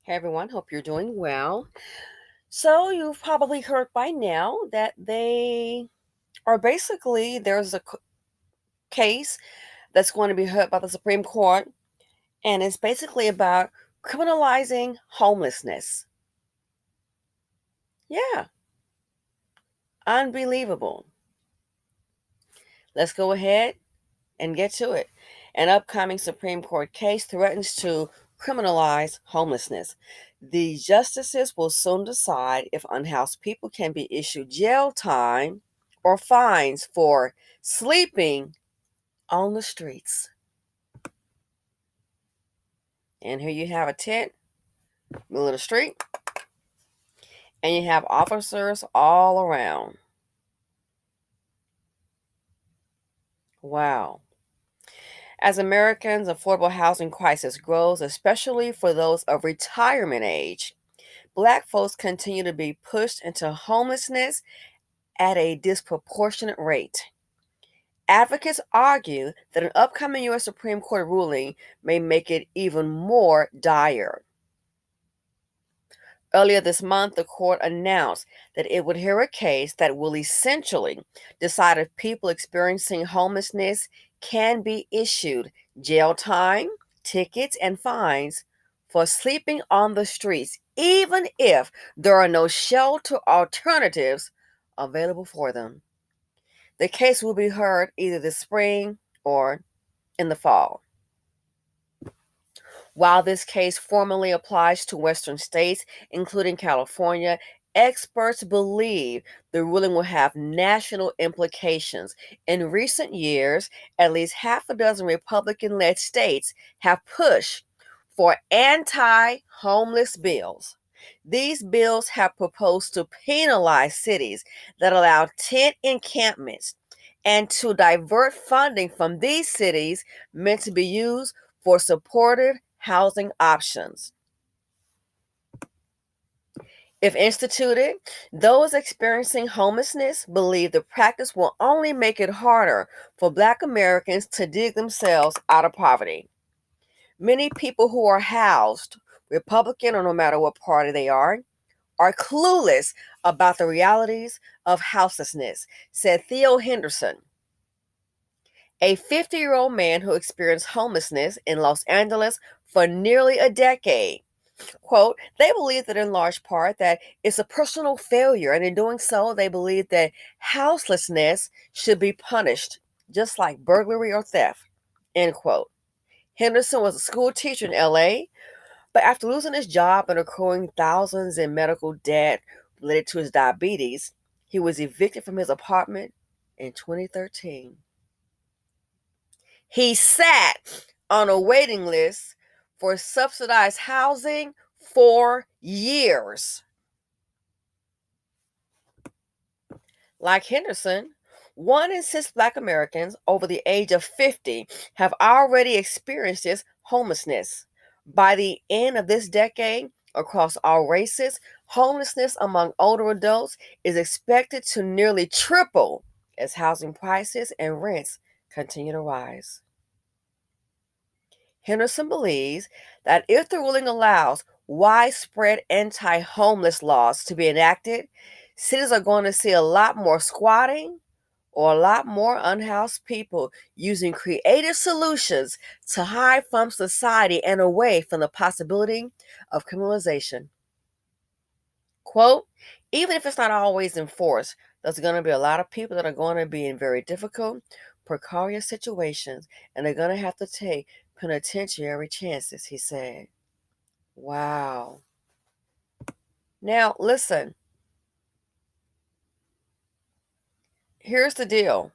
Hey everyone, hope you're doing well. So, you've probably heard by now that there's a case that's going to be heard by the Supreme Court, and it's basically about criminalizing homelessness. Yeah, unbelievable. Let's go ahead and get to it. An upcoming Supreme Court case threatens to criminalize homelessness. The justices will soon decide if unhoused people can be issued jail time or fines for sleeping on the streets. And here you have a tent, middle of the street, and you have officers all around. Wow. As Americans' affordable housing crisis grows, especially for those of retirement age, Black folks continue to be pushed into homelessness at a disproportionate rate. Advocates argue that an upcoming U.S. Supreme Court ruling may make it even more dire. Earlier this month, the court announced that it would hear a case that will essentially decide if people experiencing homelessness can be issued jail time, tickets, and fines for sleeping on the streets, even if there are no shelter alternatives available for them. The case will be heard either this spring or in the fall. While this case formally applies to Western states, including California, experts believe the ruling will have national implications. In recent years, at least half a dozen Republican led states have pushed for anti homeless bills. These bills have proposed to penalize cities that allow tent encampments and to divert funding from these cities meant to be used for supportive housing options. If instituted, those experiencing homelessness believe the practice will only make it harder for Black Americans to dig themselves out of poverty. Many people who are housed, Republican or no matter what party they are clueless about the realities of houselessness, said Theo Henderson, a 50-year-old man who experienced homelessness in Los Angeles for nearly a decade. Quote, they believe that in large part that it's a personal failure, and in doing so, they believe that houselessness should be punished, just like burglary or theft, end quote. Henderson was a school teacher in LA, but after losing his job and accruing thousands in medical debt related to his diabetes, he was evicted from his apartment in 2013. He sat on a waiting list for subsidized housing for years. Like Henderson, 1 in 6 Black Americans over the age of 50 have already experienced this homelessness. By the end of this decade, across all races, homelessness among older adults is expected to nearly triple as housing prices and rents continue to rise. Henderson believes that if the ruling allows widespread anti homeless laws to be enacted, cities are going to see a lot more squatting or a lot more unhoused people using creative solutions to hide from society and away from the possibility of criminalization. Quote, even if it's not always enforced, there's going to be a lot of people that are going to be in very difficult, precarious situations, and they're going to have to take penitentiary chances, he said. Wow. Now, listen, here's the deal.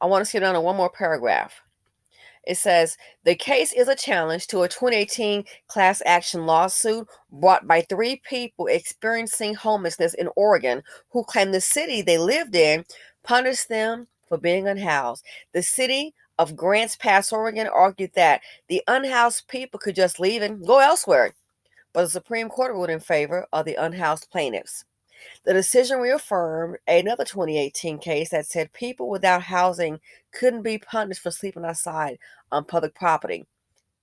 I want to skip down to one more paragraph. It says the case is a challenge to a 2018 class action lawsuit brought by 3 people experiencing homelessness in Oregon who claim the city they lived in punished them for being unhoused. The city of Grants Pass, Oregon argued that the unhoused people could just leave and go elsewhere, but the Supreme Court ruled in favor of the unhoused plaintiffs. The decision reaffirmed another 2018 case that said people without housing couldn't be punished for sleeping outside on public property,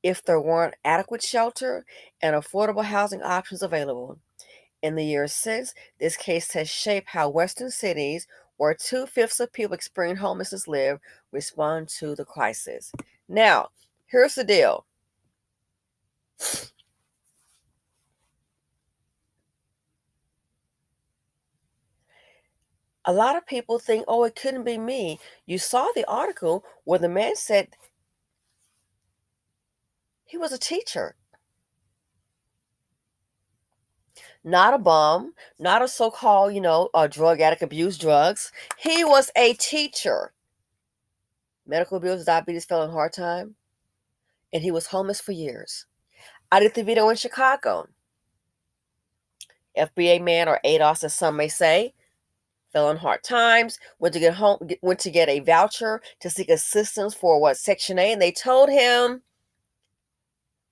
if there weren't adequate shelter and affordable housing options available. In the years since, this case has shaped how Western cities, where 2/5 of people experiencing homelessness live, respond to the crisis. Now, here's the deal. A lot of people think, oh, it couldn't be me. You saw the article where the man said he was a teacher, not a bum, not a so called, a drug addict, abused drugs. He was a teacher. Medical bills, diabetes, fell on hard time, and he was homeless for years. I did the video in Chicago. FBA man, or ADOS as some may say, fell on hard times, went to get a voucher to seek assistance for Section A, and they told him,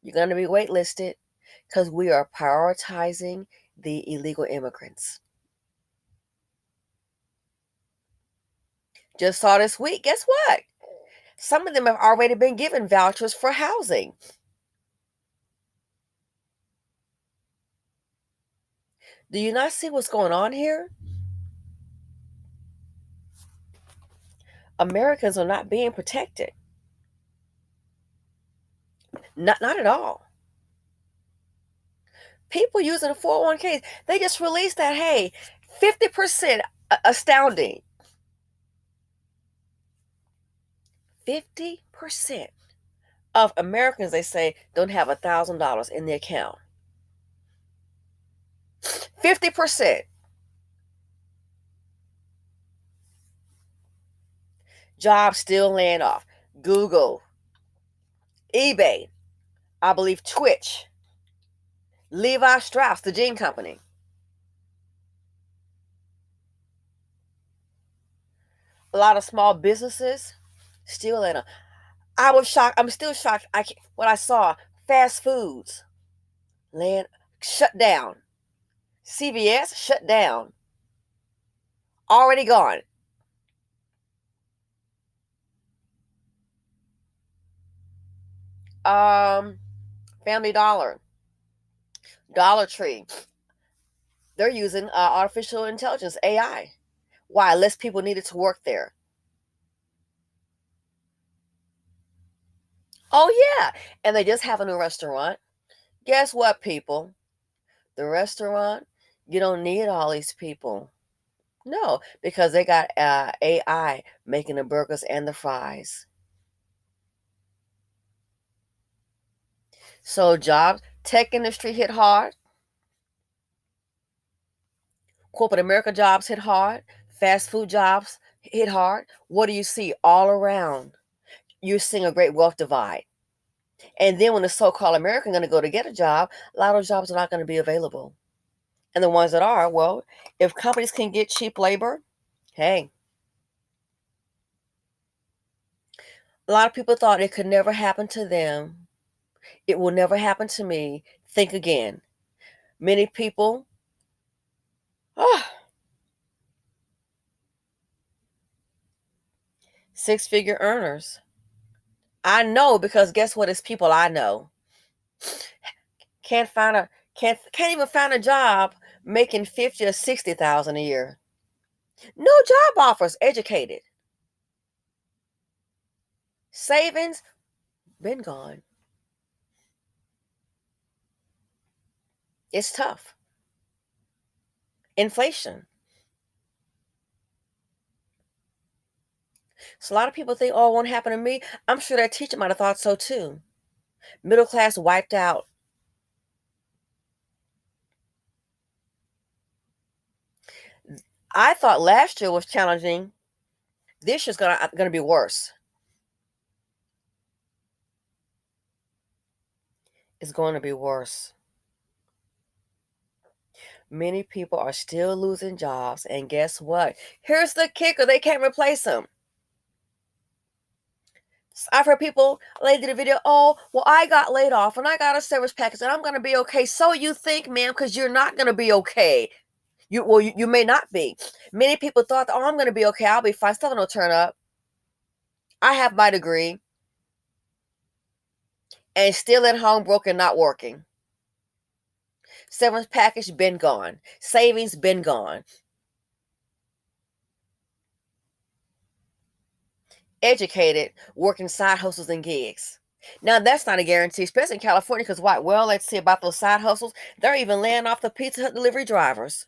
you're going to be waitlisted because we are prioritizing the illegal immigrants. Just saw this week, guess what? Some of them have already been given vouchers for housing. Do you not see what's going on here? Americans are not being protected. Not at all. People using the 401ks, they just released that, hey, 50%, astounding. 50% of Americans, they say, don't have $1,000 in their account. 50%. Jobs still laying off. Google, eBay, I believe Twitch, Levi Strauss, the jean company. A lot of small businesses still laying off. I was shocked. I'm still shocked. What I saw, fast foods, shut down. CVS shut down. Already gone. Family Dollar, Dollar Tree. They're using artificial intelligence, AI. Why? Less people needed to work there. Oh, yeah. And they just have a new restaurant. Guess what, people? The restaurant, you don't need all these people. No, because they got AI making the burgers and the fries. So jobs, tech industry hit hard. Corporate America jobs hit hard. Fast food jobs hit hard. What do you see all around? You're seeing a great wealth divide. And then when the so-called American going to go to get a job, a lot of jobs are not going to be available. And the ones that are, well, if companies can get cheap labor, hey, a lot of people thought it could never happen to them. It will never happen to me. Think again. Many people, ah, six-figure earners. I know because guess what? It's people I know. Can't even find a job making 50 or 60,000 a year. No job offers, educated. Savings, been gone. It's tough. Inflation. So a lot of people think, oh, it won't happen to me. I'm sure that teacher might have thought so too. Middle class wiped out. I thought last year was challenging. This year's gonna be worse. It's going to be worse. Many people are still losing jobs, and guess what? Here's the kicker: they can't replace them. I've heard people lay did a video. Oh, well, I got laid off and I got a service package, and I'm going to be okay. So you think, ma'am, because you're not going to be okay. You may not be. Many people thought, oh, I'm going to be okay. I'll be fine. Stuff will turn up. I have my degree. and still at home, broke and not working. Severance package been gone. Savings been gone. Educated, working side hustles and gigs. Now that's not a guarantee, especially in California, because why? Well, let's see about those side hustles. They're even laying off the Pizza Hut delivery drivers.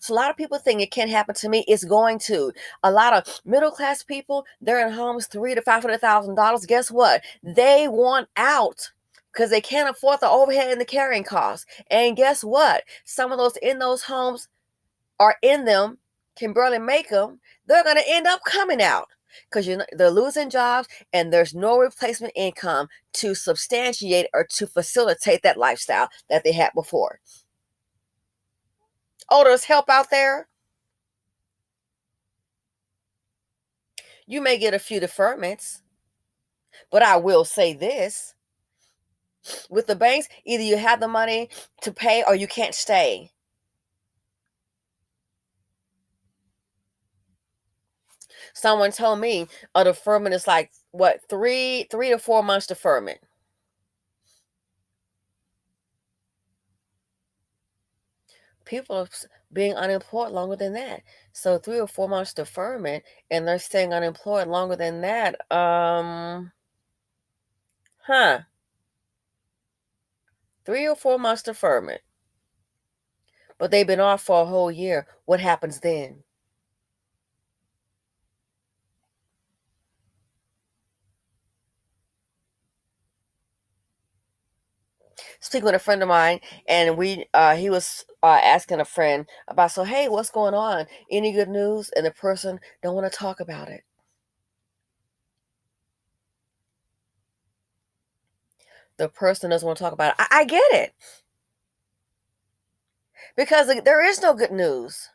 So a lot of people think it can't happen to me. It's going to. A lot of middle class people, they're in homes $300,000 to $500,000. Guess what? They want out because they can't afford the overhead and the carrying costs. And guess what? Some of those in those homes are in them, can barely make them. They're going to end up coming out because they're losing jobs and there's no replacement income to substantiate or to facilitate that lifestyle that they had before. Oh, there's help out there. You may get a few deferments, but I will say this. With the banks, either you have the money to pay or you can't stay. Someone told me a deferment is like what, three to 4 months deferment. People are being unemployed longer than that. So 3 or 4 months deferment, and they're staying unemployed longer than that. Huh. 3 or 4 months deferment. But they've been off for a whole year. What happens then? Speaking with a friend of mine, and he was asking a friend about, so hey, what's going on? Any good news? And the person don't want to talk about it. The person doesn't want to talk about it. I get it, because there is no good news.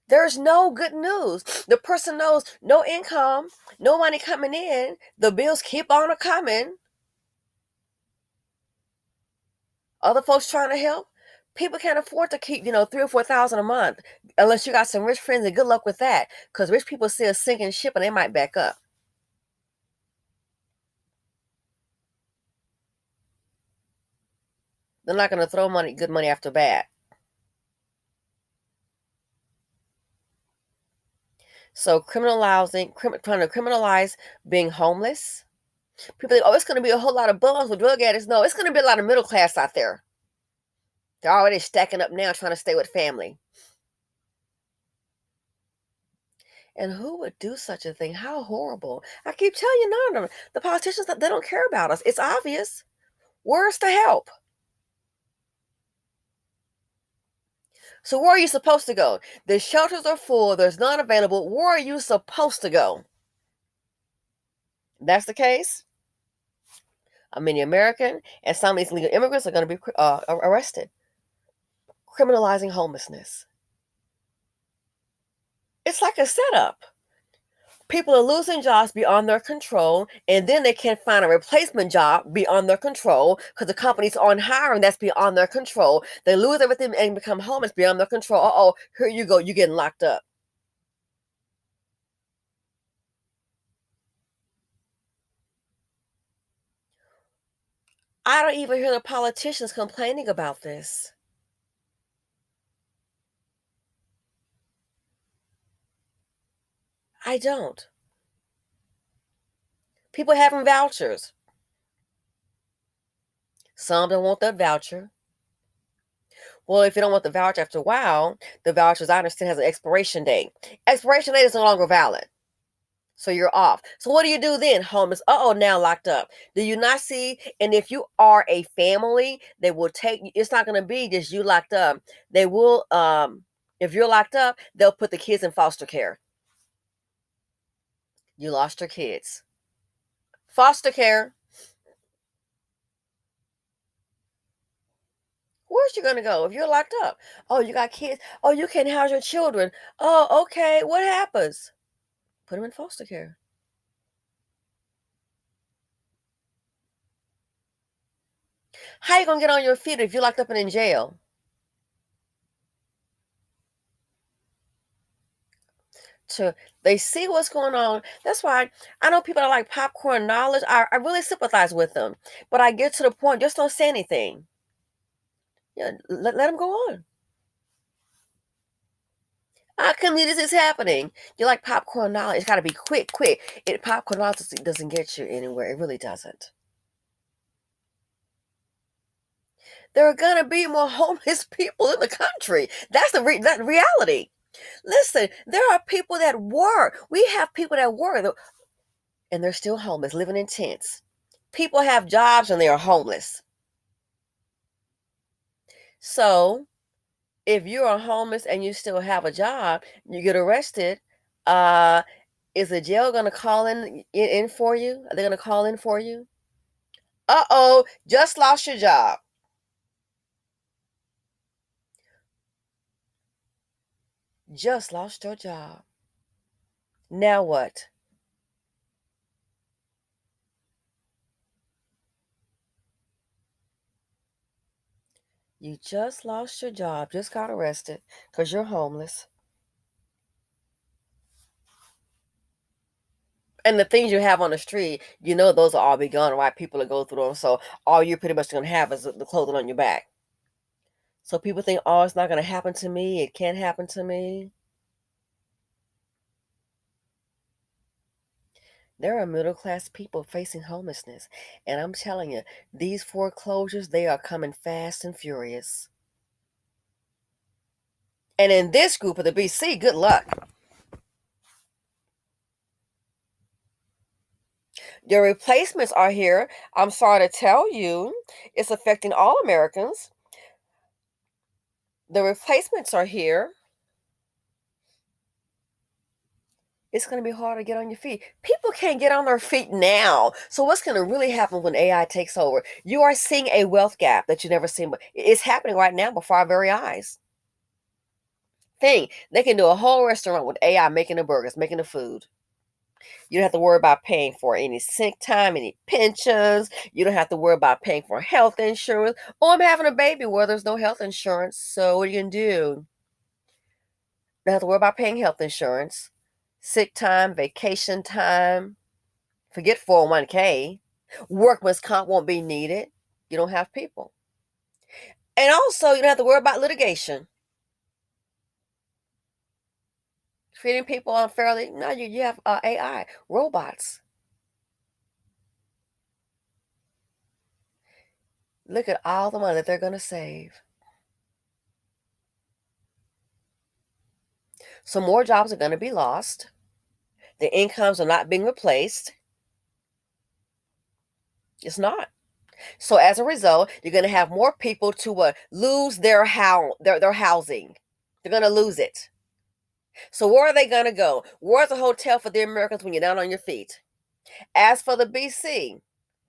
There's no good news. The person knows no income, no money coming in. The bills keep on coming. Other folks trying to help. People can't afford to keep, 3 or 4 thousand a month unless you got some rich friends, and good luck with that. Because rich people see a sinking ship and they might back up. They're not going to throw good money after bad. So trying to criminalize being homeless. People think, oh, it's going to be a whole lot of bums with drug addicts. No, it's going to be a lot of middle class out there. They're already stacking up now, trying to stay with family. And who would do such a thing? How horrible. I keep telling you, none of them. The politicians, they don't care about us. It's obvious. Where's the help? So where are you supposed to go? The shelters are full. There's none available. Where are you supposed to go? That's the case. Many American and some of these illegal immigrants are going to be arrested. Criminalizing homelessness. It's like a setup. People are losing jobs beyond their control, and then they can't find a replacement job beyond their control because the company's on hiring that's beyond their control. They lose everything and become homeless beyond their control. Oh, here you go. You're getting locked up. I don't even hear the politicians complaining about this. I don't. People having vouchers. Some don't want that voucher. Well, if you don't want the voucher after a while, the vouchers, I understand, has an expiration date. Expiration date is no longer valid. So you're off. So what do you do then? Homeless. Uh-oh, now locked up. Do you not see? And if you are a family, they will take, it's not going to be just you locked up. They will, if you're locked up, they'll put the kids in foster care. You lost your kids. Foster care. Where's you gonna go if you're locked up? Oh, you got kids. Oh, you can't house your children. Oh, okay. What happens? Put them in foster care. How you gonna get on your feet if you're locked up and in jail? they see what's going on. That's why I know people that like popcorn knowledge. I really sympathize with them. But I get to the point, just don't say anything. Yeah, let them go on. Our community is happening. You like popcorn knowledge. It's got to be quick, quick. Popcorn knowledge doesn't get you anywhere. It really doesn't. There are going to be more homeless people in the country. That's that reality. Listen, there are people that work. We have people that work and they're still homeless, living in tents. People have jobs and they are homeless. So if you are homeless and you still have a job, you get arrested, uh, is the jail going to call in for you? Are they going to call in for you? Uh-oh, just lost your job. Just lost your job. Now what? You just lost your job, just got arrested because you're homeless. And the things you have on the street, those will all be gone, right? People will go through them. So all you're pretty much going to have is the clothing on your back. So people think, oh, it's not going to happen to me. It can't happen to me. There are middle class people facing homelessness. And I'm telling you, these foreclosures, they are coming fast and furious. And in this group of the BC, good luck. Your replacements are here. I'm sorry to tell you, it's affecting all Americans. The replacements are here. It's going to be hard to get on your feet. People can't get on their feet now. So what's going to really happen when AI takes over? You are seeing a wealth gap that you've never seen. But it's happening right now before our very eyes. They can do a whole restaurant with AI making the burgers, making the food. You don't have to worry about paying for any sick time, any pensions. You don't have to worry about paying for health insurance. Oh, I'm having a baby. Well, there's no health insurance. So what are you going to do? You don't have to worry about paying health insurance, sick time, vacation time. Forget 401k. Workman's comp won't be needed. You don't have people. And also, you don't have to worry about litigation. Treating people unfairly. No, you have AI, robots. Look at all the money that they're going to save. So more jobs are going to be lost. The incomes are not being replaced. It's not. So as a result, you're going to have more people to lose their housing. They're going to lose it. So where are they going to go? Where's a hotel for the Americans when you're down on your feet? As for the BC,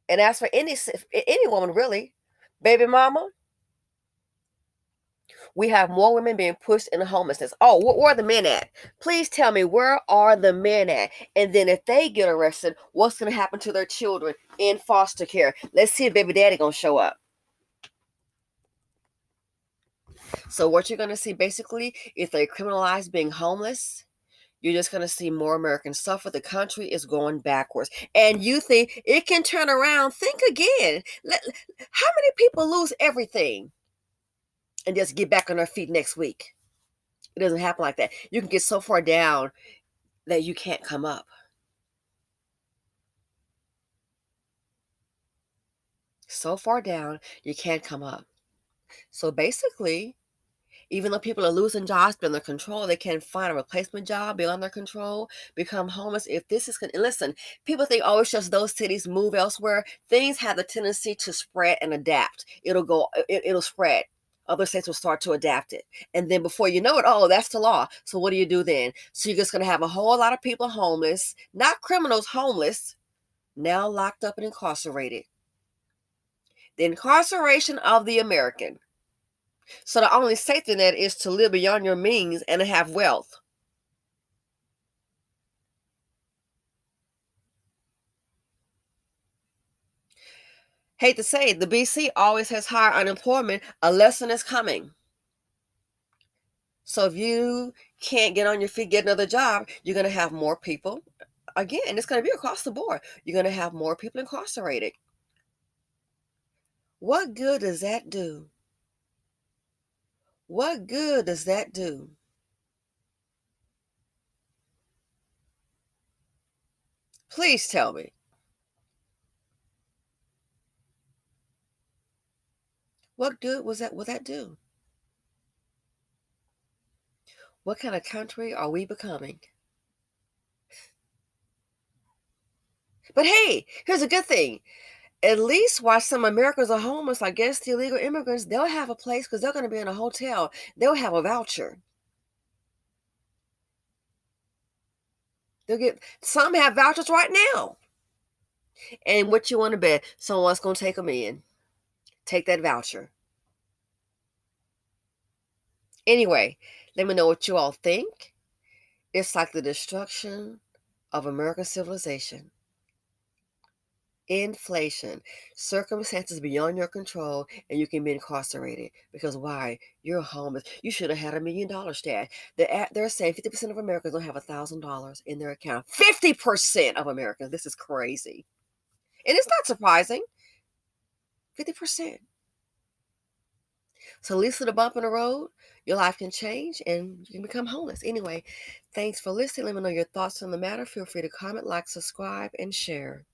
and as for any woman really, baby mama, we have more women being pushed into homelessness. Oh, where are the men at? Please tell me, where are the men at? And then if they get arrested, what's going to happen to their children in foster care? Let's see if baby daddy going to show up. So what you're going to see basically, if they criminalize being homeless, you're just going to see more Americans suffer. The country is going backwards. And you think it can turn around. Think again. How many people lose everything and just get back on their feet next week? It doesn't happen like that. You can get so far down that you can't come up. So far down, you can't come up. So basically, even though people are losing jobs beyond their control, they can't find a replacement job beyond their control, become homeless. If this is, listen, people think, oh, it's just those cities, move elsewhere. Things have the tendency to spread and adapt. It'll spread. Other states will start to adapt it. And then before you know it, oh, that's the law. So what do you do then? So you're just going to have a whole lot of people homeless, not criminals, homeless, now locked up and incarcerated. The incarceration of the American. So the only safety net is to live beyond your means and to have wealth. Hate to say it, the BC always has higher unemployment. A lesson is coming. So if you can't get on your feet, get another job, you're going to have more people. Again, it's going to be across the board. You're going to have more people incarcerated. What good does that do? What good does that do? Please tell me. What good will that do? What kind of country are we becoming? But hey, here's a good thing. At least while some Americans are homeless, I guess the illegal immigrants, they'll have a place because they're going to be in a hotel. They'll have a voucher. They'll get some have vouchers right now. And what you want to bet? Someone's going to take them in. Take that voucher. Anyway, let me know what you all think. It's like the destruction of American civilization. Inflation, circumstances beyond your control, and you can be incarcerated. Because why? You're homeless. You should have had $1 million stash. They're saying 50% of Americans don't have $1,000 in their account. 50% of Americans. This is crazy. And it's not surprising. 50%. So at least with a bump in the road, your life can change and you can become homeless. Anyway, thanks for listening. Let me know your thoughts on the matter. Feel free to comment, like, subscribe, and share.